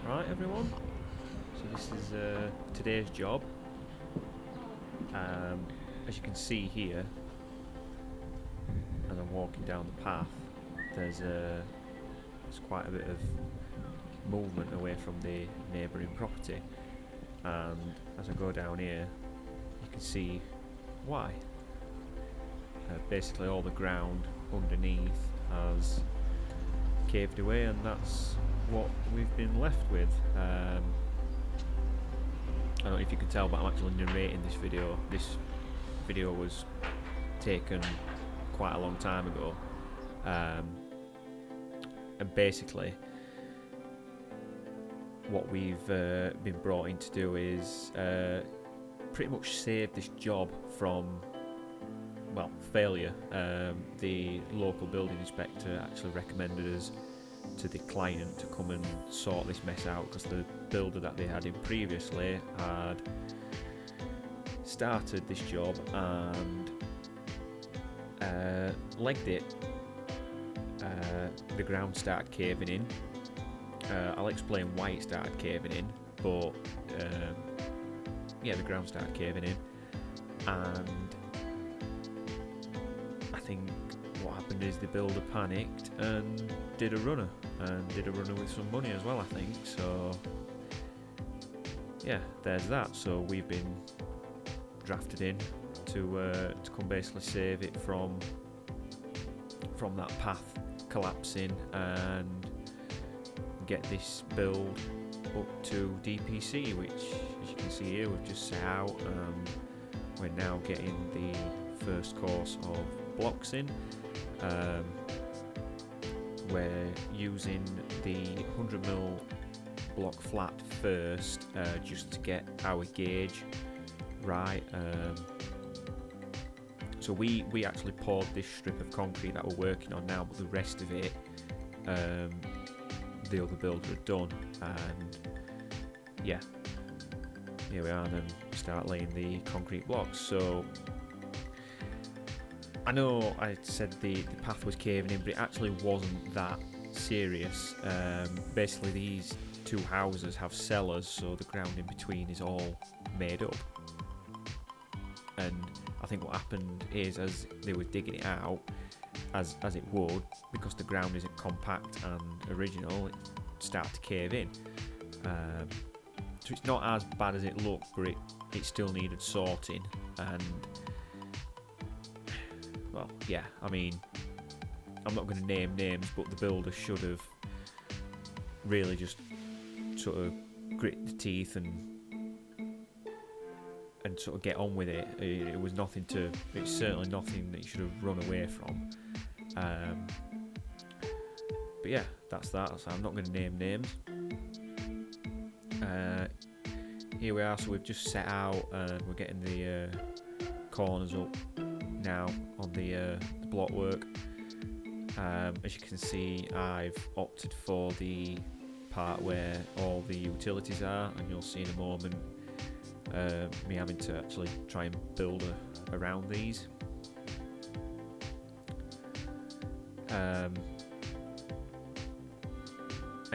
Right, everyone, so this is today's job. As you can see here, as I'm walking down the path, there's quite a bit of movement away from the neighbouring property, and as I go down here you can see why. Basically all the ground underneath has caved away, and that's what we've been left with. I don't know if you can tell, but I'm actually narrating this video. This video was taken quite a long time ago, and basically what we've been brought in to do is pretty much save this job from, well, failure. The local building inspector actually recommended us to the client to come and sort this mess out, because the builder that they had in previously had started this job and legged it. The ground started caving in. I'll explain why it started caving in, but yeah, the ground started caving in, and I think what happened is the builder panicked and did a runner with some money as well, I think. So yeah, there's that. So we've been drafted in to come basically save it from that path collapsing and get this build up to DPC, which, as you can see here, we've just set out. We're now getting the first course of blocks in. We're using the 100mm block flat first, just to get our gauge right. So we actually poured this strip of concrete that we're working on now, but the rest of it the other builder had done, and yeah, here we are. Then we start laying the concrete blocks. So I know I said the path was caving in, but it actually wasn't that serious. Basically these two houses have cellars, so the ground in between is all made up, and I think what happened is, as they were digging it out, as it would, because the ground isn't compact and original, it started to cave in. So it's not as bad as it looked, but it still needed sorting. And well, yeah, I mean, I'm not going to name names, but the builder should have really just sort of grit the teeth and sort of get on with it. It was nothing to. It's certainly nothing that you should have run away from. But yeah, that's that. So I'm not going to name names. Here we are. So we've just set out, and we're getting the corners up now on the blockwork. As you can see, I've opted for the part where all the utilities are, and you'll see in a moment me having to actually try and build around these. And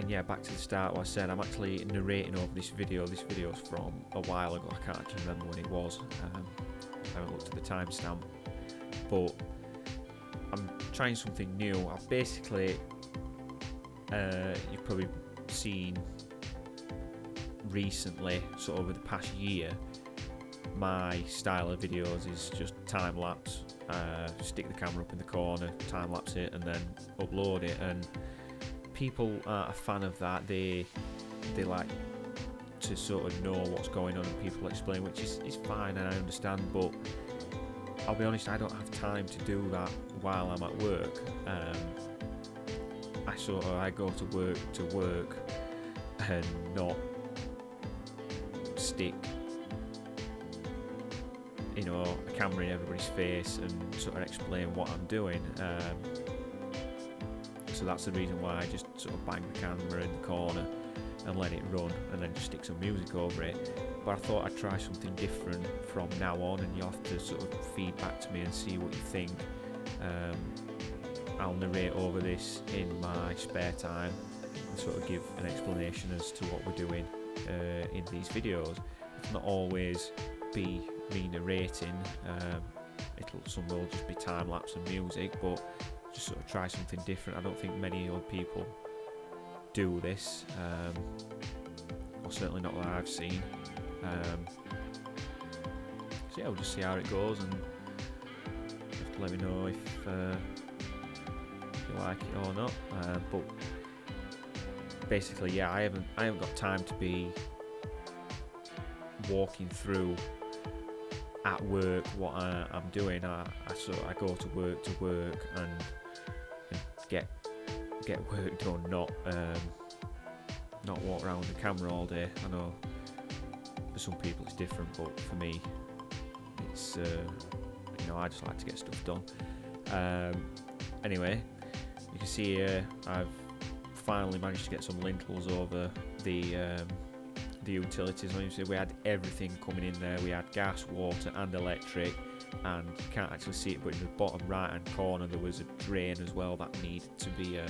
yeah, back to the start, what I said, I'm actually narrating over this video. This video's from a while ago, I can't actually remember when it was. I haven't looked at the timestamp, but I'm trying something new. I've basically, you've probably seen recently, sort of over the past year, my style of videos is just time lapse. Stick the camera up in the corner, time lapse it, and then upload it. And people aren't a fan of that. They like to sort of know what's going on and people explain, which is fine, and I understand, but I'll be honest, I don't have time to do that while I'm at work. I go to work and not stick, you know, a camera in everybody's face and sort of explain what I'm doing. So that's the reason why I just sort of bang the camera in the corner and let it run, and then just stick some music over it. But I thought I'd try something different from now on, and you'll have to sort of feed back to me and see what you think. I'll narrate over this in my spare time sort of give an explanation as to what we're doing in these videos. It's not always be me narrating. Some will just be time lapse and music, but just sort of try something different. I don't think many other people do this, or certainly not that I've seen. So yeah, we'll just see how it goes, and you have to let me know if you like it or not. But basically, yeah, I haven't got time to be walking through at work what I'm doing. I go to work and get work done, not walk around with the camera all day. I know for some people it's different, but for me it's I just like to get stuff done. Anyway, you can see here I've finally managed to get some lintels over the utilities. We had everything coming in there. We had gas, water and electric, and you can't actually see it, but in the bottom right hand corner there was a drain as well that needed to be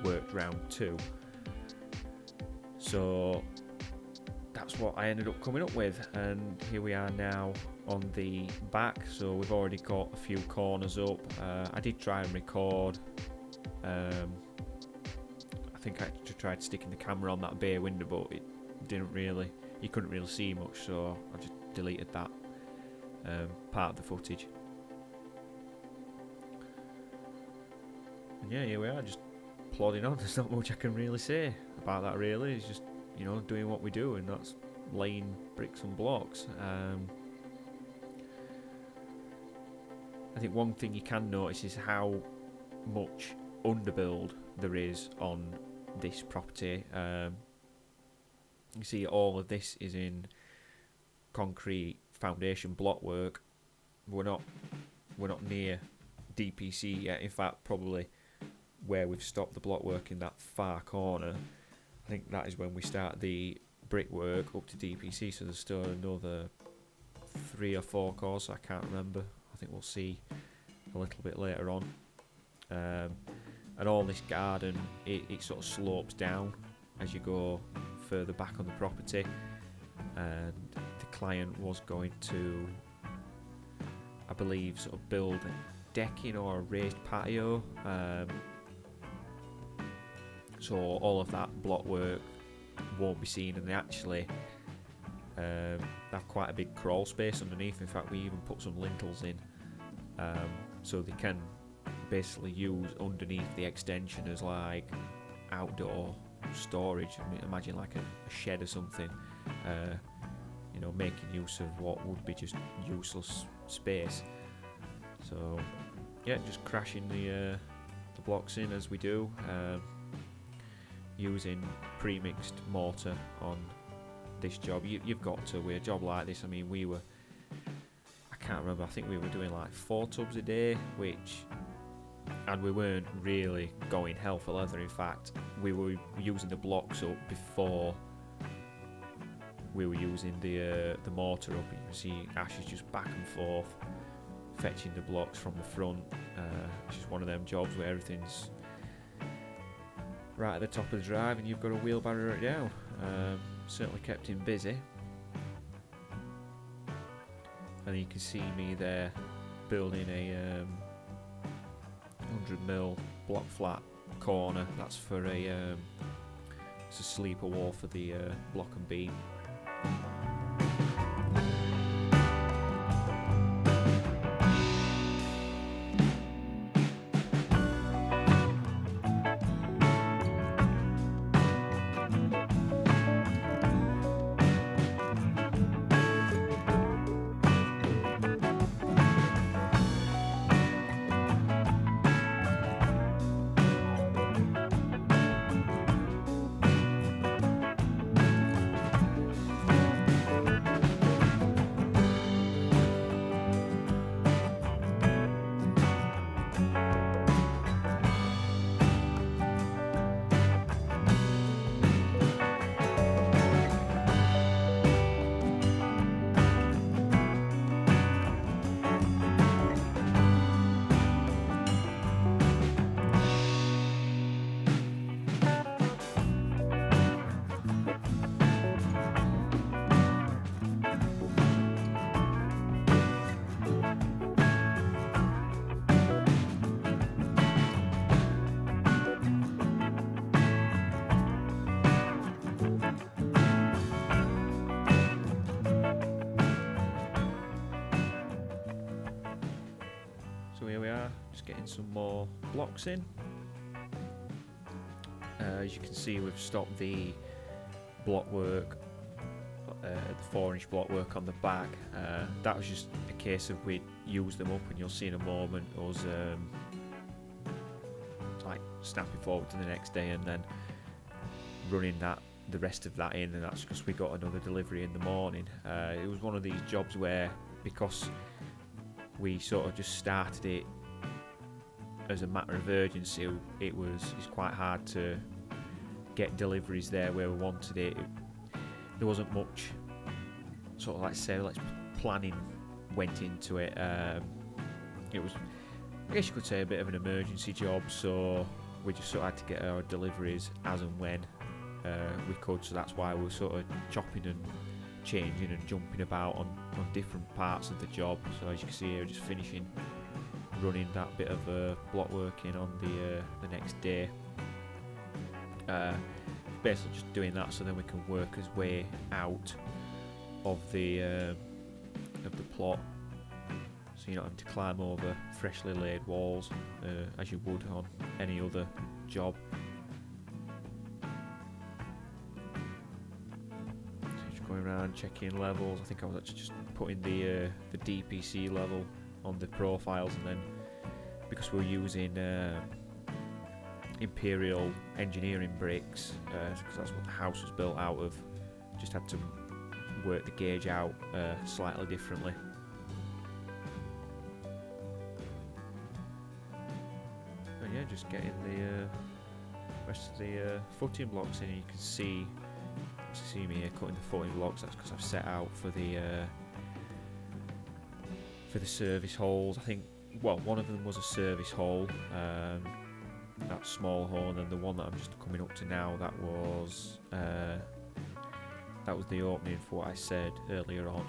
worked round too. So that's what I ended up coming up with, and here we are now on the back. So we've already got a few corners up. I did try and record. I think I tried sticking the camera on that bay window, but it didn't really, you couldn't really see much, so I just deleted that part of the footage. And yeah, here we are, just plodding on. There's not much I can really say about that really. It's just, doing what we do, and that's laying bricks and blocks. I think one thing you can notice is how much underbuild there is on this property. You see all of this is in concrete foundation block work. We're not near DPC yet. In fact, probably where we've stopped the block work in that far corner, I think that is when we start the brickwork up to DPC. So there's still another 3 or 4 courses, I can't remember. I think we'll see a little bit later on. And all this garden, it sort of slopes down as you go further back on the property. And the client was going to, I believe, sort of build a decking or a raised patio. So all of that block work won't be seen, and they actually have quite a big crawl space underneath. In fact, we even put some lintels in, so they can basically use underneath the extension as like outdoor storage. I mean, imagine like a shed or something, making use of what would be just useless space. So yeah, just crashing the blocks in as we do, using pre-mixed mortar on this job. You've got to, with a job like this, I mean, I can't remember, I think we were doing like 4 tubs a day, and we weren't really going hell for leather. In fact, we were using the blocks up before we were using the mortar up. You can see Ash is just back and forth fetching the blocks from the front. It's just one of them jobs where everything's right at the top of the drive and you've got to wheelbarrow it down. Certainly kept him busy. And you can see me there building a 100mm block flat corner. That's for it's a sleeper wall for the block and beam. getting some more blocks in. As you can see, we've stopped the blockwork, the 4-inch blockwork on the back. That was just a case of we'd use them up, and you'll see in a moment us like snapping forward to the next day and then running the rest of that in, and that's because we got another delivery in the morning. It was one of these jobs where, because we sort of just started it as a matter of urgency, it's quite hard to get deliveries there where we wanted it. There wasn't much sort of planning went into it. It was, I guess you could say, a bit of an emergency job, so we just sort of had to get our deliveries as and when we could, so that's why we were sort of chopping and changing and jumping about on different parts of the job. So as you can see here, just finishing running that bit of block work in on the next day. Basically just doing that so then we can work his way out of the plot, so you're not having to climb over freshly laid walls as you would on any other job. So just going around checking levels. I think I was actually just putting the DPC level on the profiles, and then because we're using Imperial engineering bricks, because that's what the house was built out of, just had to work the gauge out slightly differently. And yeah, just getting the rest of the footing blocks in. You can see me here cutting the footing blocks. That's because I've set out for the service holes. I think, well, one of them was a service hole, that small hole, and then the one that I'm just coming up to now, that was the opening for what I said earlier on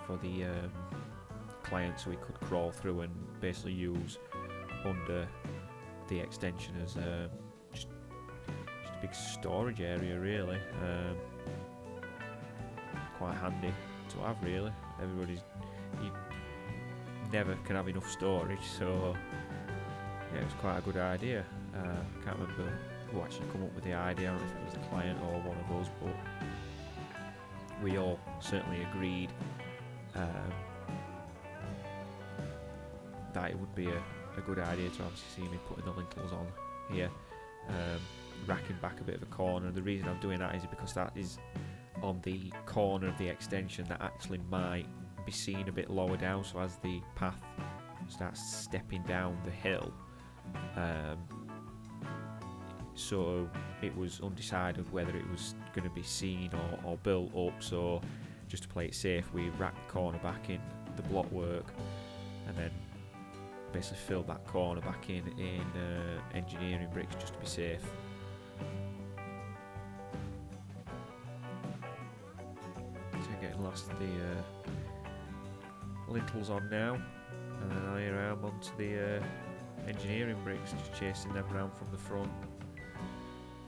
for the client, so we could crawl through and basically use under the extension as just a big storage area, really. Quite handy to have, really. You never can have enough storage, so yeah, it was quite a good idea. I can't remember who actually come up with the idea, I don't know if it was the client or one of us, but we all certainly agreed that it would be a good idea to obviously see me putting the lintels on here, racking back a bit of a corner. The reason I'm doing that is because that is on the corner of the extension that actually might be seen a bit lower down, so as the path starts stepping down the hill, so it was undecided whether it was going to be seen or built up, so just to play it safe we racked the corner back in the block work and then basically filled that corner back in engineering bricks just to be safe. So getting last of the lintels on now, and then I am onto the engineering bricks, just chasing them around from the front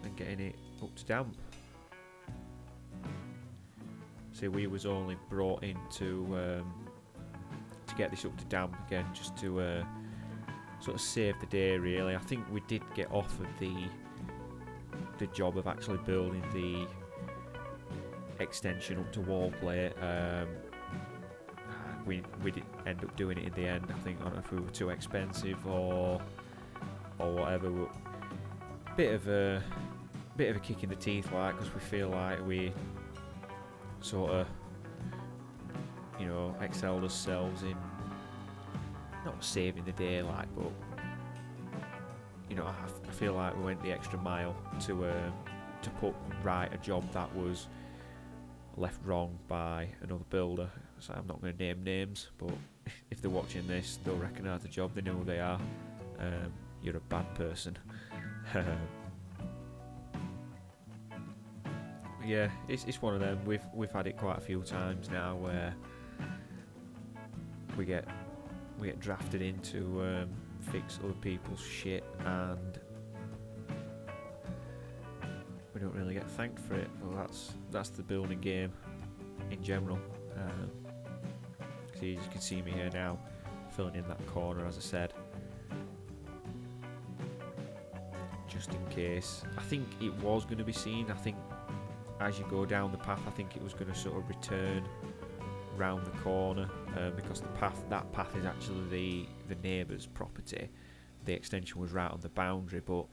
and getting it up to damp. See, we was only brought in to get this up to damp again, just to sort of save the day, really. I think we did get offered the job of actually building the extension up to wall plate. We did end up doing it in the end. I think, I don't know if we were too expensive or whatever. Bit of a kick in the teeth, like, because we feel like we sort of, you know, excelled ourselves in not saving the day, like, but you know, I feel like we went the extra mile to put right a job that was left wrong by another builder. So I'm not going to name names, but if they're watching this, they'll recognise the job. They know who they are. You're a bad person. Yeah, it's one of them. We've had it quite a few times now where we get drafted in to fix other people's shit, and we don't really get thanked for it. Well, that's the building game in general. See, you can see me here now, filling in that corner, as I said. case. I think it was going to be seen. I think as you go down the path, I think it was going to sort of return round the corner, because that path is actually the neighbour's property. The extension was right on the boundary, but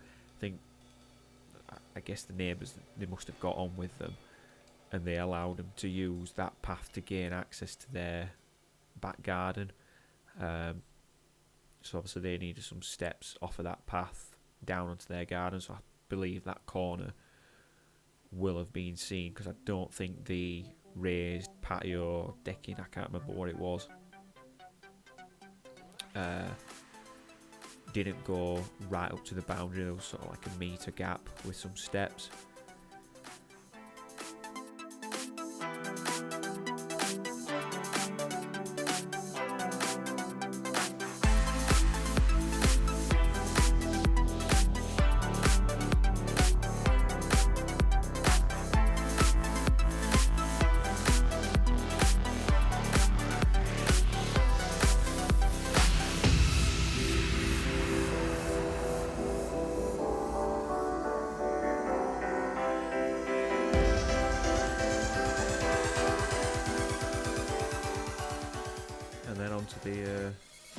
I guess the neighbours, they must have got on with them, and they allowed them to use that path to gain access to their back garden. So obviously they needed some steps off of that path down onto their garden, so I believe that corner will have been seen, because I don't think the raised patio decking, I can't remember what it was, didn't go right up to the boundary. There was sort of like a metre gap with some steps.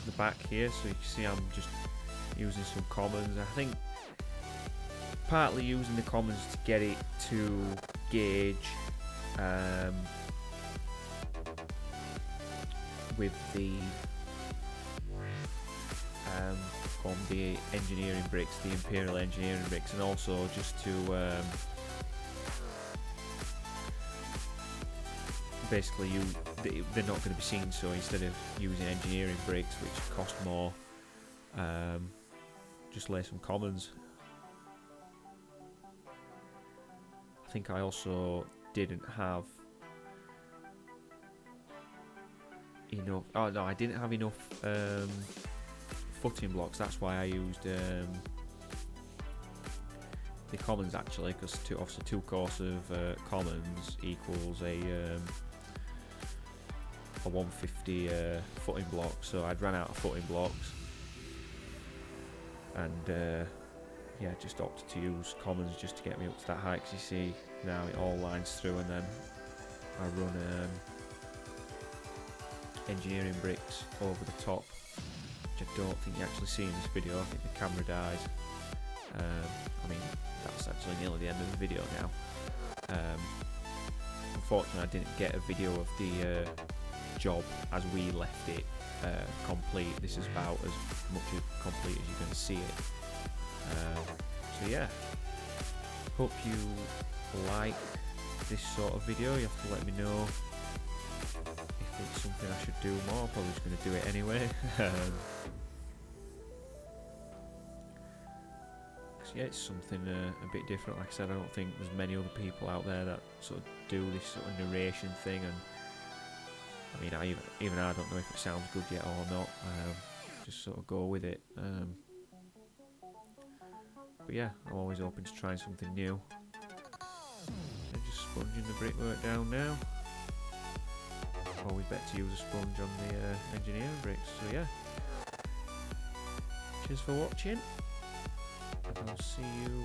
The back here, so you can see I'm just using some commons. I think partly using the commons to get it to gauge with the engineering bricks, the Imperial engineering bricks, and also just to basically they're not going to be seen, so instead of using engineering bricks which cost more, just lay some commons. I think I also didn't have enough, oh no, I didn't have enough footing blocks. That's why I used the commons, actually, because obviously 2 course of commons equals a 150 footing block, so I'd run out of footing blocks, and yeah, just opted to use commons just to get me up to that height, because you see now it all lines through, and then I run engineering bricks over the top, which I don't think you actually see in this video. I think the camera dies. I mean, that's actually nearly the end of the video now. Unfortunately, I didn't get a video of the job as we left it complete. This is about as much complete as you're going to see it. So yeah, hope you like this sort of video. You have to let me know if it's something I should do more. I'm probably just going to do it anyway. Yeah, it's something a bit different. Like I said, I don't think there's many other people out there that sort of do this sort of narration thing, and I mean, even I don't know if it sounds good yet or not. Just sort of go with it. But yeah, I'm always open to trying something new. So just sponging the brickwork down now. Always better to use a sponge on the engineering bricks. So yeah, cheers for watching. I'll see you